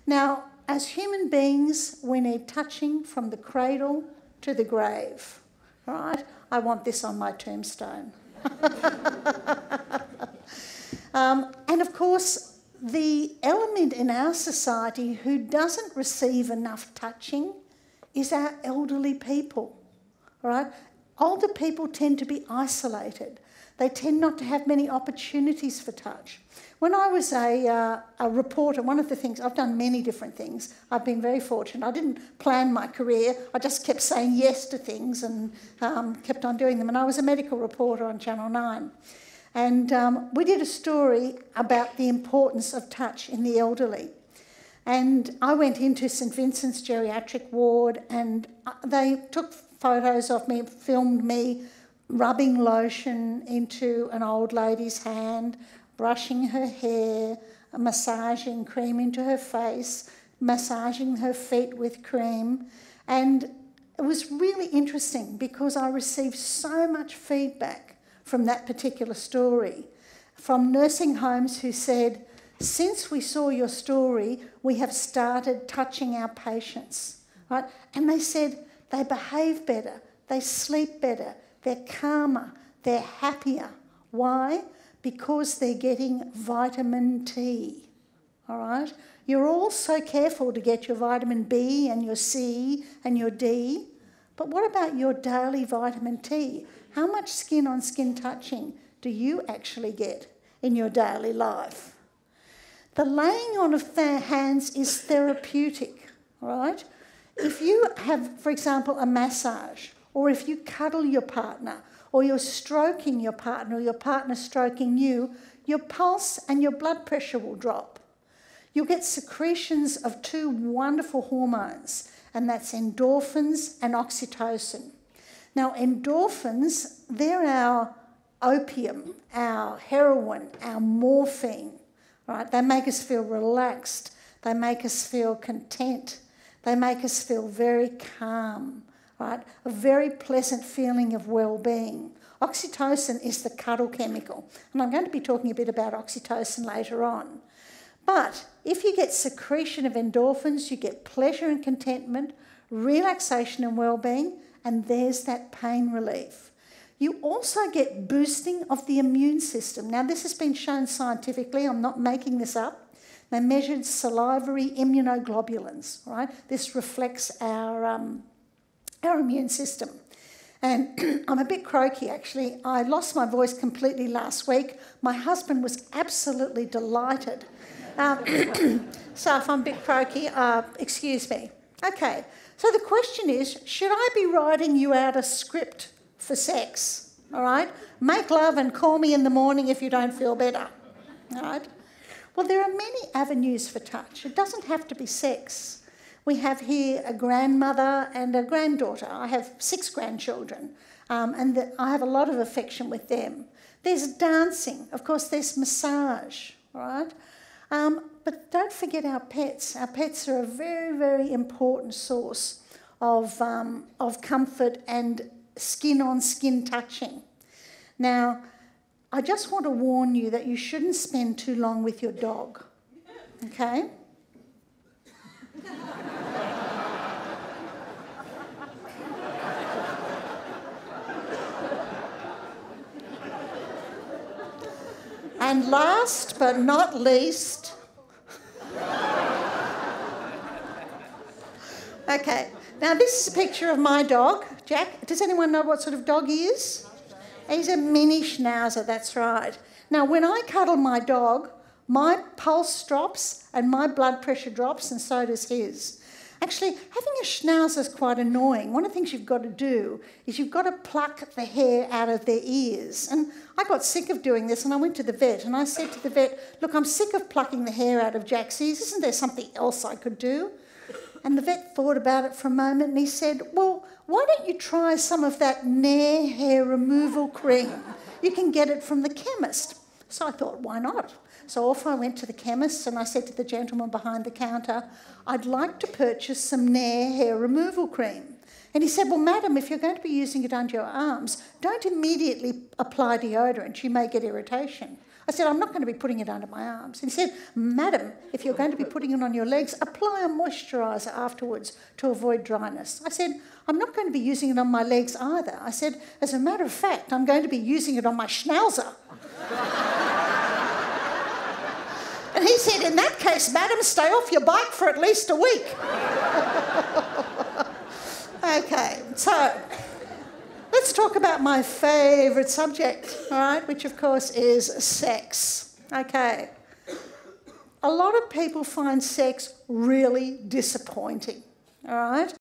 Now, as human beings, we need touching from the cradle to the grave, right? I want this on my tombstone. And of course, the element in our society who doesn't receive enough touching is our elderly people, right? Older people tend to be isolated. They tend not to have many opportunities for touch. When I was a reporter, one of the things, I've done many different things. I've been very fortunate. I didn't plan my career. I just kept saying yes to things and kept on doing them. And I was a medical reporter on Channel 9. And we did a story about the importance of touch in the elderly. And I went into St Vincent's geriatric ward and they took photos of me, filmed me rubbing lotion into an old lady's hand, brushing her hair, massaging cream into her face, massaging her feet with cream. And it was really interesting because I received so much feedback from that particular story from nursing homes who said, since we saw your story, we have started touching our patients, right? And they said they behave better, they sleep better, they're calmer, they're happier. Why? Because they're getting vitamin T, all right? You're all so careful to get your vitamin B and your C and your D, but what about your daily vitamin T? How much skin-on-skin touching do you actually get in your daily life? The laying on of hands is therapeutic, all right? If you have, for example, a massage, or if you cuddle your partner, or you're stroking your partner, or your partner stroking you, your pulse and your blood pressure will drop. You'll get secretions of two wonderful hormones, and that's endorphins and oxytocin. Now, endorphins, they're our opium, our heroin, our morphine, right? They make us feel relaxed. They make us feel content. They make us feel very calm, right? A very pleasant feeling of well-being. Oxytocin is the cuddle chemical, and I'm going to be talking a bit about oxytocin later on. But if you get secretion of endorphins, you get pleasure and contentment, relaxation and well-being, and there's that pain relief. You also get boosting of the immune system. Now, this has been shown scientifically. I'm not making this up. They measured salivary immunoglobulins, right? This reflects our immune system. And I'm a bit croaky, actually. I lost my voice completely last week. My husband was absolutely delighted. So if I'm a bit croaky, excuse me. Okay, so the question is, should I be writing you out a script for sex, all right? Make love and call me in the morning if you don't feel better, all right? Well, there are many avenues for touch. It doesn't have to be sex. We have here a grandmother and a granddaughter. I have 6 grandchildren, and I have a lot of affection with them. There's dancing. Of course, there's massage, all right? But don't forget our pets. Our pets are a very, very important source of comfort and skin-on-skin touching. Now, I just want to warn you that you shouldn't spend too long with your dog, okay? And last but not least, okay, now this is a picture of my dog, Jack. Does anyone know what sort of dog he is? He's a mini schnauzer, that's right. Now, when I cuddle my dog, my pulse drops and my blood pressure drops, and so does his. Actually, having a schnauzer is quite annoying. One of the things you've got to do is you've got to pluck the hair out of their ears. And I got sick of doing this, and I went to the vet, and I said to the vet, look, I'm sick of plucking the hair out of Jack's ears. Isn't there something else I could do? And the vet thought about it for a moment, and he said, well, why don't you try some of that Nair hair removal cream? You can get it from the chemist. So I thought, why not? So off I went to the chemist, and I said to the gentleman behind the counter, I'd like to purchase some Nair hair removal cream. And he said, well, madam, if you're going to be using it under your arms, don't immediately apply deodorant. You may get irritation. I said, I'm not going to be putting it under my arms. And he said, madam, if you're going to be putting it on your legs, apply a moisturiser afterwards to avoid dryness. I said, I'm not going to be using it on my legs either. I said, as a matter of fact, I'm going to be using it on my schnauzer. And he said, in that case, madam, stay off your bike for at least a week. Okay, so let's talk about my favourite subject, all right, which of course is sex. Okay. A lot of people find sex really disappointing, all right?